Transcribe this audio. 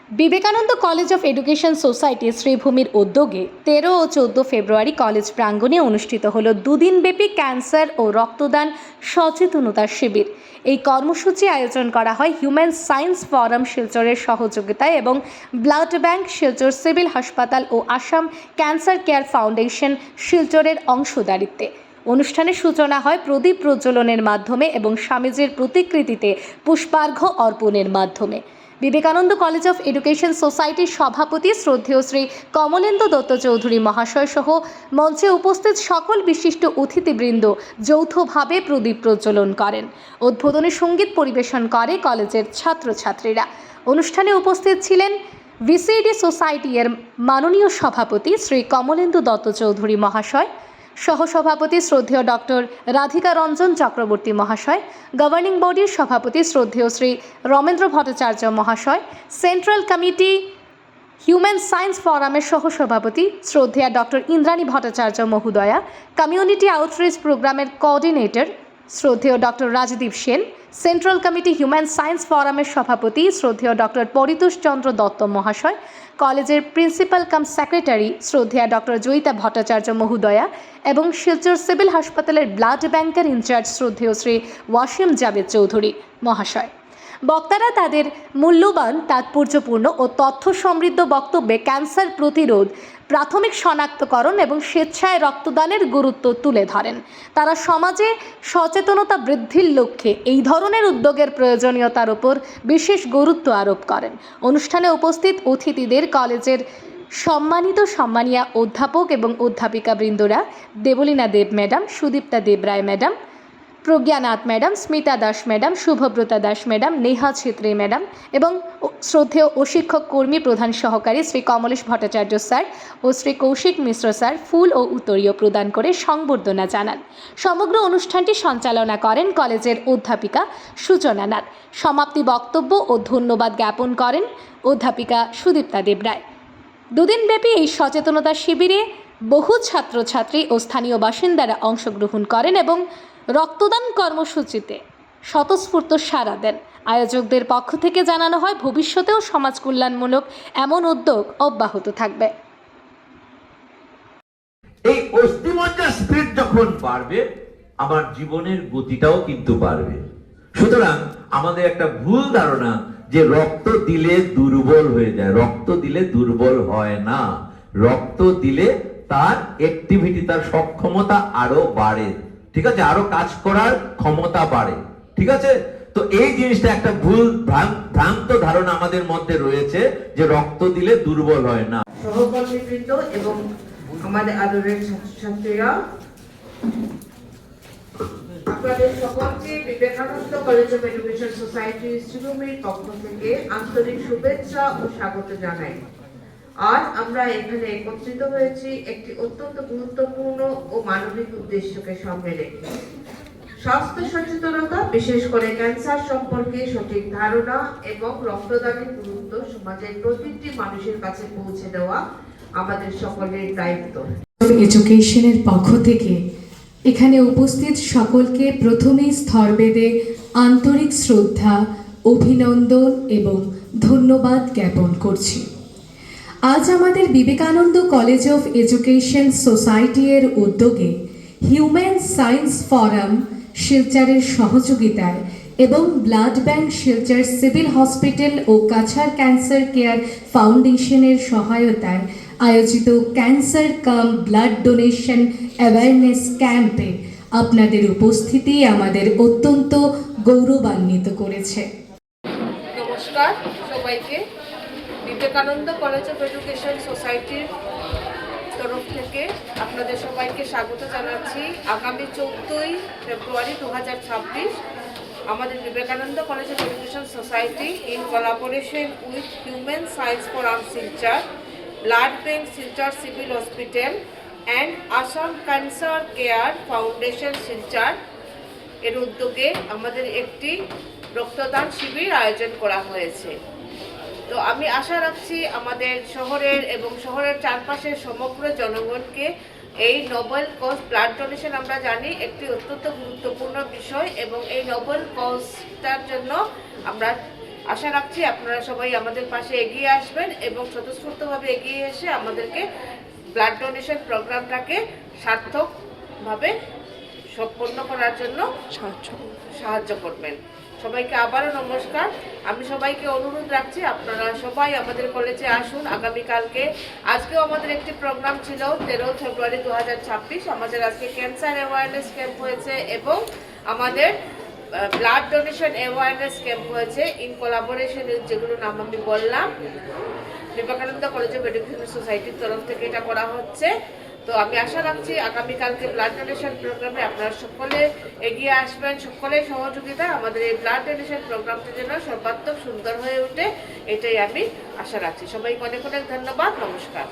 Vivekananda college of education society শ্রীভূমির উদ্যোগে 13 ও 14 ফেব্রুয়ারি college প্রাঙ্গণে অনুষ্ঠিত হল দুদিনব্যাপী ক্যান্সার ও রক্তদান সচেতনতা শিবির। এই কর্মসূচি আয়োজন করা হয় হিউম্যান সায়েন্স ফোরাম শিলচরের সহযোগিতায় এবং ব্লাড ব্যাংক শিলচর সিভিল হাসপাতাল ও আসাম ক্যান্সার কেয়ার ফাউন্ডেশন শিলচরের অংশীদারিত্বে। অনুষ্ঠানের সূচনা হয় প্রদীপ প্রজ্বলনের মাধ্যমে এবং স্বামীজির প্রতিকৃতিতে পুষ্পার্ঘ্য অর্পণের মাধ্যমে। বিবেকানন্দ কলেজ অফ এডুকেশন সোসাইটির সভাপতি শ্রদ্ধেয় শ্রী কমলেন্দু দত্ত চৌধুরী মহাশয় সহ মঞ্চে উপস্থিত সকল বিশিষ্ট অতিথিবৃন্দ যৌথভাবে প্রদীপ প্রজ্বলন করেন। উদ্বোধনী সঙ্গীত পরিবেশন করে কলেজের ছাত্রছাত্রীরা। অনুষ্ঠানে উপস্থিত ছিলেন ভিসিডি সোসাইটি এর মাননীয় সভাপতি শ্রী কমলেন্দু দত্ত চৌধুরী মহাশয়, সহসভাপতি শ্রদ্ধেয় ডক্টর রাধিকা রঞ্জন চক্রবর্তী মহাশয়, গভর্নিং বডির সভাপতি শ্রদ্ধেয় শ্রী রমেন্দ্র ভট্টাচার্য মহাশয়, সেন্ট্রাল কমিটি হিউম্যান সায়েন্স ফোরামের সহসভাপতি শ্রদ্ধেয়া ডক্টর ইন্দ্রাণী ভট্টাচার্য মহোদয়া, কমিউনিটি আউটরিচ প্রোগ্রামের কোঅর্ডিনেটর শ্রদ্ধেয় doctor Rajdeep Sen, central committee human science ফোরামের সভাপতি শ্রদ্ধেয় ডক্টর পরিতোষ চন্দ্র দত্ত মহাশয়, কলেজের প্রিন্সিপাল কাম সেক্রেটারি শ্রদ্ধেয়া ডক্টর জয়িতা ভট্টাচার্য মহোদয়া এবং শিলচর সিভিল হাসপাতালের ব্লাড ব্যাংকের ইনচার্জ শ্রদ্ধেয় শ্রী ওয়াসিম জাভেদ চৌধুরী মহাশয়। বক্তারা তাদের মূল্যবান, তাৎপর্যপূর্ণ ও তথ্য সমৃদ্ধ বক্তব্যে ক্যান্সার প্রতিরোধ, প্রাথমিক শনাক্তকরণ এবং স্বেচ্ছায় রক্তদানের গুরুত্ব তুলে ধরেন। তারা সমাজে সচেতনতা বৃদ্ধির লক্ষ্যে এই ধরনের উদ্যোগের প্রয়োজনীয়তার উপর বিশেষ গুরুত্ব আরোপ করেন। অনুষ্ঠানে উপস্থিত অতিথিদের কলেজের সম্মানিয়া অধ্যাপক এবং অধ্যাপিকা বৃন্দরা Debolina Deb madam, Sudipta Debroy madam, Pragyanath madam, Smita Das madam, Shubhabrata Das madam, Neha Chhetri madam এবং শ্রদ্ধেয় ও শিক্ষক কর্মী প্রধান সহকারী শ্রী কমলেশ ভট্টাচার্য স্যার ও শ্রী কৌশিক মিশ্র স্যার ফুল ও উত্তরীয় প্রদান করে সংবর্ধনা জানান। সমগ্র অনুষ্ঠানটি সঞ্চালনা করেন কলেজের অধ্যাপিকা সূচনা নাথ। সমাপ্তি বক্তব্য ও ধন্যবাদ জ্ঞাপন করেন অধ্যাপিকা সুদীপ্তা দেবরায়। দুদিনব্যাপী এই সচেতনতা শিবিরে বহু ছাত্রছাত্রী ও স্থানীয় বাসিন্দারা অংশগ্রহণ করেন এবং রক্তদান কর্মসূচিতে স্বতঃস্ফূর্ত সাড়া দেন। আয়োজকদের পক্ষ থেকে জানানো হয় ভবিষ্যতেও সমাজ কল্যাণমূলক এমন উদ্যোগ অব্যাহত থাকবে। এই অস্থিমজ্জা স্পিড যখন বাড়বে, আমার জীবনের গতিটাও কিন্তু বাড়বে। সুতরাং আমাদের একটা ভুল ধারণা যে রক্ত দিলে দুর্বল হয়ে যায়। রক্ত দিলে দুর্বল হয় না, রক্ত দিলে তার অ্যাক্টিভিটি, তার সক্ষমতা আরো বাড়ে। ঠিক আছে, আরো কাজ করার ক্ষমতা বাড়ে। ঠিক আছে, তো এই জিনিসটা একটা ভুল ভ্রান্ত ধারণা আমাদের মধ্যে রয়েছে যে রক্ত দিলে দুর্বল হয় না। সহকর্মীবৃন্দ এবং আমাদের আদরের ছাত্রছাত্রীরা, আপনাদের সকলকে Vivekananda college of education society শ্রীভূমির পক্ষ থেকে আন্তরিক শুভেচ্ছা ও স্বাগত জানাই। আজ আমরা এখানে একত্রিত হয়েছি একটি অত্যন্ত গুরুত্বপূর্ণ ও মানবিক উদ্দেশ্যকে সামনে রেখে। স্বাস্থ্য সচেতনতা, বিশেষ করে ক্যান্সার সম্পর্কে সঠিক ধারণা এবং রক্তদানের গুরুত্ব সমাজের প্রতিটি মানুষের কাছে পৌঁছে দেওয়া আমাদের সকলের দায়িত্ব। এডুকেশনের পক্ষ থেকে এখানে উপস্থিত সকলকে প্রথমেই স্তরভেদে আন্তরিক শ্রদ্ধা, অভিনন্দন এবং ধন্যবাদ জ্ঞাপন করছি। আজ আমাদের Vivekananda college of education society এর উদ্যোগে হিউম্যান সায়েন্স ফোরাম শিলচরের সহযোগিতায় এবং blood bank Silchar civil hospital ও কাছাড় ক্যান্সার কেয়ার ফাউন্ডেশনের সহায়তায় আয়োজিত cancer cum blood donation awareness ক্যাম্পে আপনাদের উপস্থিতি আমাদের অত্যন্ত গৌরবান্বিত করেছে। নমস্কার সবাইকে। বিবেকানন্দ কলেজ অফ এডুকেশন সোসাইটির তরফ থেকে আপনাদের সবাইকে স্বাগত জানাচ্ছি। আগামী 14 ফেব্রুয়ারি 2026 আমাদের Vivekananda college of education society in collaboration with human science forum Silchar, blood bank Silchar civil hospital and Assam cancer care foundation Silchar এর উদ্যোগে আমাদের একটি রক্তদান শিবির আয়োজন করা হয়েছে। তো আমি আশা রাখছি আমাদের শহরের এবং শহরের চারপাশের সমগ্র জনগণকে এই নোবেল কজ ব্লাড ডোনেশন আমরা জানি একটি অত্যন্ত গুরুত্বপূর্ণ বিষয় এবং এই নোবেল কজটার জন্য আমরা আশা রাখছি আপনারা সবাই আমাদের পাশে এগিয়ে আসবেন এবং স্বতঃস্ফূর্তভাবে এগিয়ে এসে আমাদেরকে ব্লাড ডোনেশন প্রোগ্রামটাকে সার্থকভাবে সম্পন্ন করার জন্য সাহায্য করবেন। সবাইকে আবারও নমস্কার। আমি সবাইকে অনুরোধ রাখছি আপনারা সবাই আমাদের কলেজে আসুন আগামীকালকে। আজকেও আমাদের একটি প্রোগ্রাম ছিল 13 ফেব্রুয়ারি 2026। আমাদের আজকে ক্যান্সার অ্যাওয়ারনেস ক্যাম্প হয়েছে এবং আমাদের ব্লাড ডোনেশন অ্যাওয়ারনেস ক্যাম্প হয়েছে ইন কোলাবোরেশন, যেগুলো নাম আমি বললাম। বিবেকানন্দ কলেজ অফ এডুকেশন সোসাইটির তরফ থেকে এটা করা হচ্ছে। তো আমি আশা রাখছি আগামীকালকে ব্লাড ডোনেশন প্রোগ্রামে আপনারা সকলে এগিয়ে আসবেন, সকলের সহযোগিতা আমাদের এই ব্লাড ডোনেশন প্রোগ্রামটা যেন সর্বাত্মক সুন্দর হয়ে ওঠে, এটাই আমি আশা রাখছি। সবাইকে অনেক অনেক ধন্যবাদ। নমস্কার।